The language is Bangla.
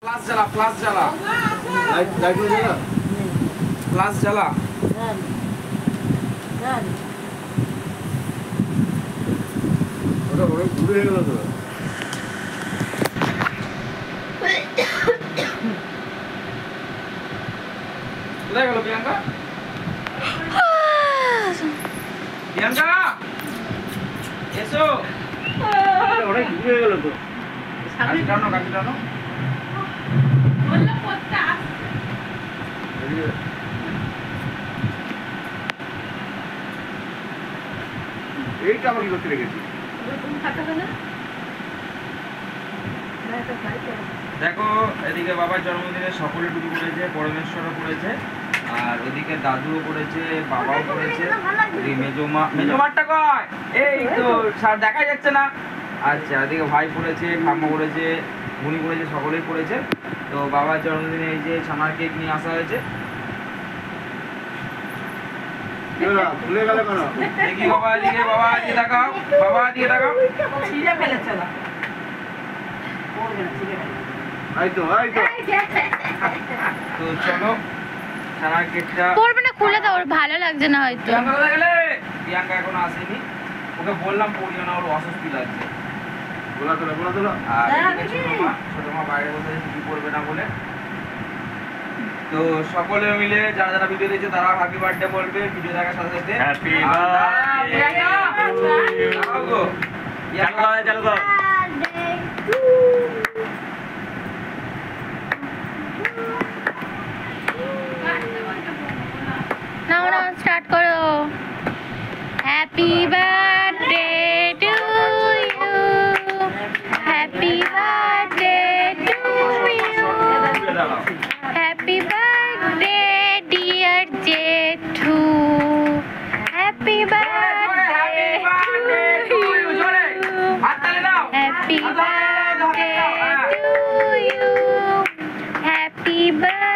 फ्लास जला लाइट लाइट में जला फ्लास जला ওটা অনেক দূরে হয়ে গেল তো কোথায় গেল প্রিয়াঙ্কা এসো অনেক দূরে হয়ে গেল তো কাকি টানো বললো পড়তে আস এইটা আমি করতে রেখেছি দেখো এদিকে বাবার জন্মদিনে সকলে টুকু করেছে, পরমেশ্বরও করেছে, আর ওদিকে দাদুও করেছে, বাবাও করেছে, মেজমারটা কয় এই তো স্যার দেখা যাচ্ছে না। আচ্ছা এদিকে ভাই করেছে, ঠাম্মা করেছে, উনি করেছে, সকলেই করেছে। তো বাবার জন্মদিনে এই যে ছানার কেক নিয়ে আসা হয়েছে। দেখি বাবা এদিকে দেখাও, ছিঁড়ে ফেলেছে না। তো চলো ছানার কেকটা করবে না, খুলে দাও, ওর ভালো লাগছে না হয়তো। প্রিয়াঙ্কা এখনো আসেনি, ওকে বললাম পড়িও না, ওর অস্বস্তি লাগছে। আর ছোট মা বাইরে বসে ছুটি পড়বে না বলে। তো সকলে মিলে যারা যারা ভিডিও দেখছে তারা হ্যাপি বার্থডে বলবে ভিডিও দেখার সাথে সাথে। হ্যাপি বার্থডে না স্টার্ট করো। Happy birthday to you, happy birthday to you, happy birthday dear জেঠু, happy birthday to you, happy birthday to you, happy birthday